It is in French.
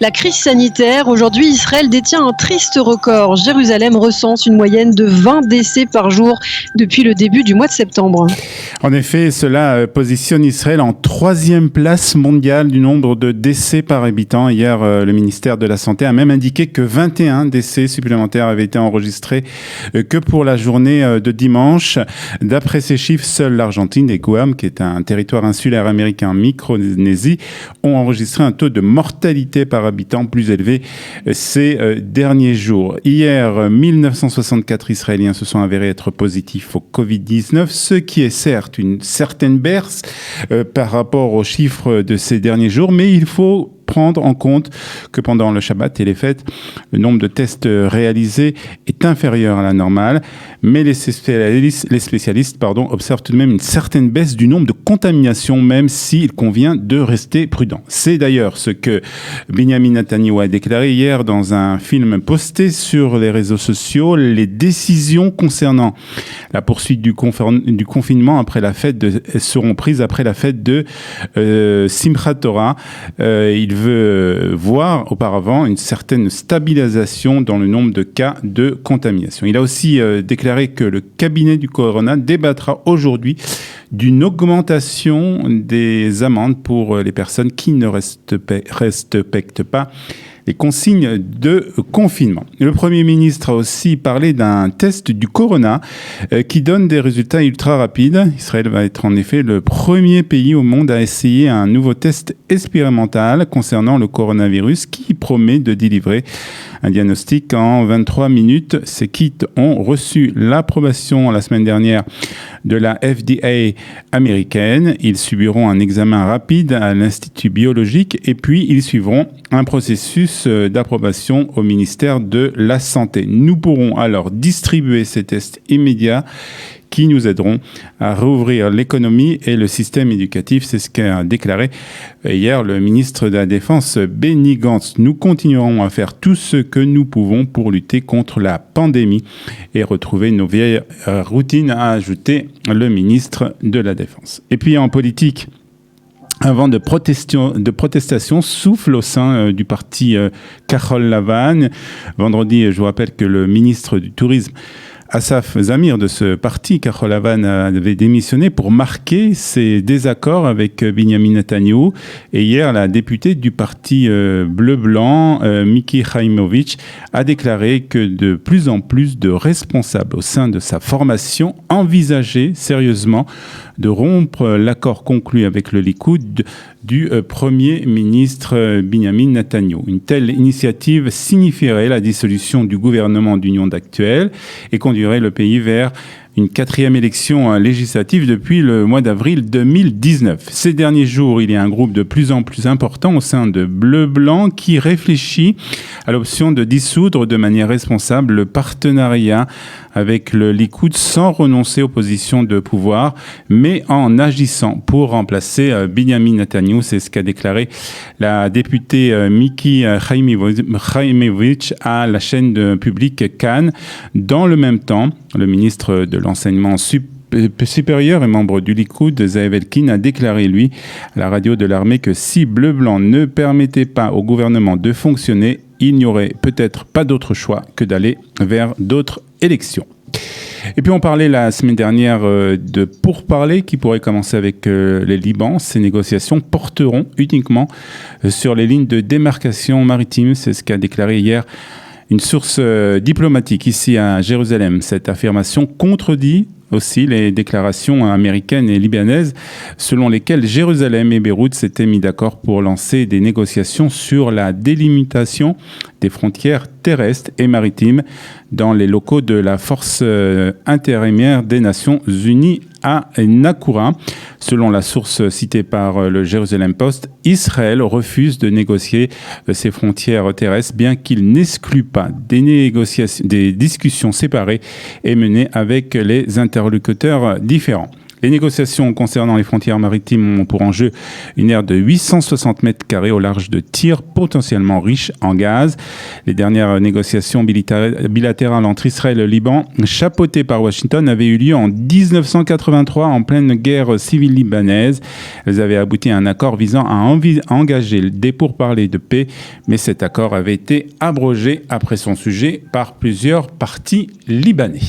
la crise sanitaire. Aujourd'hui, Israël détient un triste record. Jérusalem recense une moyenne de 20 décès par jour depuis le début du mois de septembre. En effet, cela positionne Israël en 3e place mondiale du nombre de décès par habitant. Hier, le ministère de la Santé a même indiqué que 21 décès supplémentaires avaient été enregistrés que pour la journée de dimanche. D'après ces chiffres, seuls l'Argentine et Guam, qui est un territoire insulaire américain en Micronésie, ont enregistré un taux de mortalité par habitant plus élevé ces derniers jours. Hier, 1964 Israéliens se sont avérés être positifs au Covid-19, ce qui est certes une certaine baisse par rapport aux chiffres de ces derniers jours, mais il faut prendre en compte que pendant le Shabbat et les fêtes, le nombre de tests réalisés est inférieur à la normale, mais les spécialistes observent tout de même une certaine baisse du nombre de contaminations, même s'il convient de rester prudent. C'est d'ailleurs ce que Benjamin Netanyahu a déclaré hier dans un film posté sur les réseaux sociaux. Les décisions concernant la poursuite du confinement après la fête seront prises après la fête de Simchat Torah. Il veut voir auparavant une certaine stabilisation dans le nombre de cas de contamination. Il a aussi déclaré que le cabinet du Corona débattra aujourd'hui d'une augmentation des amendes pour les personnes qui ne respectent pas les consignes de confinement. Le Premier ministre a aussi parlé d'un test du Corona qui donne des résultats ultra rapides. Israël va être en effet le premier pays au monde à essayer un nouveau test expérimental concernant le coronavirus qui promet de délivrer un diagnostic en 23 minutes. Ces kits ont reçu l'approbation la semaine dernière de la FDA américaine. Ils subiront un examen rapide à l'Institut biologique et puis ils suivront un processus d'approbation au ministère de la Santé. Nous pourrons alors distribuer ces tests immédiats qui nous aideront à rouvrir l'économie et le système éducatif. C'est ce qu'a déclaré hier le ministre de la Défense, Benny Gantz. Nous continuerons à faire tout ce que nous pouvons pour lutter contre la pandémie et retrouver nos vieilles routines, a ajouté le ministre de la Défense. Et puis en politique, un vent de protestation souffle au sein du parti Kahol Lavan. Vendredi, je vous rappelle que le ministre du Tourisme, Assaf Zamir, de ce parti, Kahol Lavan, avait démissionné pour marquer ses désaccords avec Benjamin Netanyahu. Et hier, la députée du parti bleu-blanc, Miki Haïmovitch, a déclaré que de plus en plus de responsables au sein de sa formation envisageaient sérieusement de rompre l'accord conclu avec le Likoud du Premier ministre Benjamin Netanyahu. Une telle initiative signifierait la dissolution du gouvernement d'union actuel et conduirait le pays vers une 4e élection législative depuis le mois d'avril 2019. Ces derniers jours, il y a un groupe de plus en plus important au sein de Bleu-Blanc qui réfléchit à l'option de dissoudre de manière responsable le partenariat avec le Likoud sans renoncer aux positions de pouvoir, mais en agissant pour remplacer Benjamin Netanyahu. C'est ce qu'a déclaré la députée Miki Haïmovitch à la chaîne publique Cannes. Dans le même temps, le ministre de l'enseignement supérieur et membre du Likoud, Ze'ev Elkin, a déclaré, lui, à la radio de l'armée que si Bleu-Blanc ne permettait pas au gouvernement de fonctionner, il n'y aurait peut-être pas d'autre choix que d'aller vers d'autres élections. Et puis on parlait la semaine dernière de pourparlers qui pourraient commencer avec les Liban. Ces négociations porteront uniquement sur les lignes de démarcation maritime. C'est ce qu'a déclaré hier une source diplomatique ici à Jérusalem. Cette affirmation contredit aussi les déclarations américaines et libanaises selon lesquelles Jérusalem et Beyrouth s'étaient mis d'accord pour lancer des négociations sur la délimitation des frontières terrestres et maritimes dans les locaux de la force intérimaire des Nations Unies à Nakoura. Selon la source citée par le Jerusalem Post, Israël refuse de négocier ses frontières terrestres, bien qu'il n'exclut pas des discussions séparées et menées avec les interlocuteurs différents. Les négociations concernant les frontières maritimes ont pour enjeu une aire de 860 mètres carrés au large de Tyr, potentiellement riche en gaz. Les dernières négociations bilatérales entre Israël et le Liban, chapeautées par Washington, avaient eu lieu en 1983 en pleine guerre civile libanaise. Elles avaient abouti à un accord visant à engager des pourparlers de paix, mais cet accord avait été abrogé après son sujet par plusieurs partis libanais.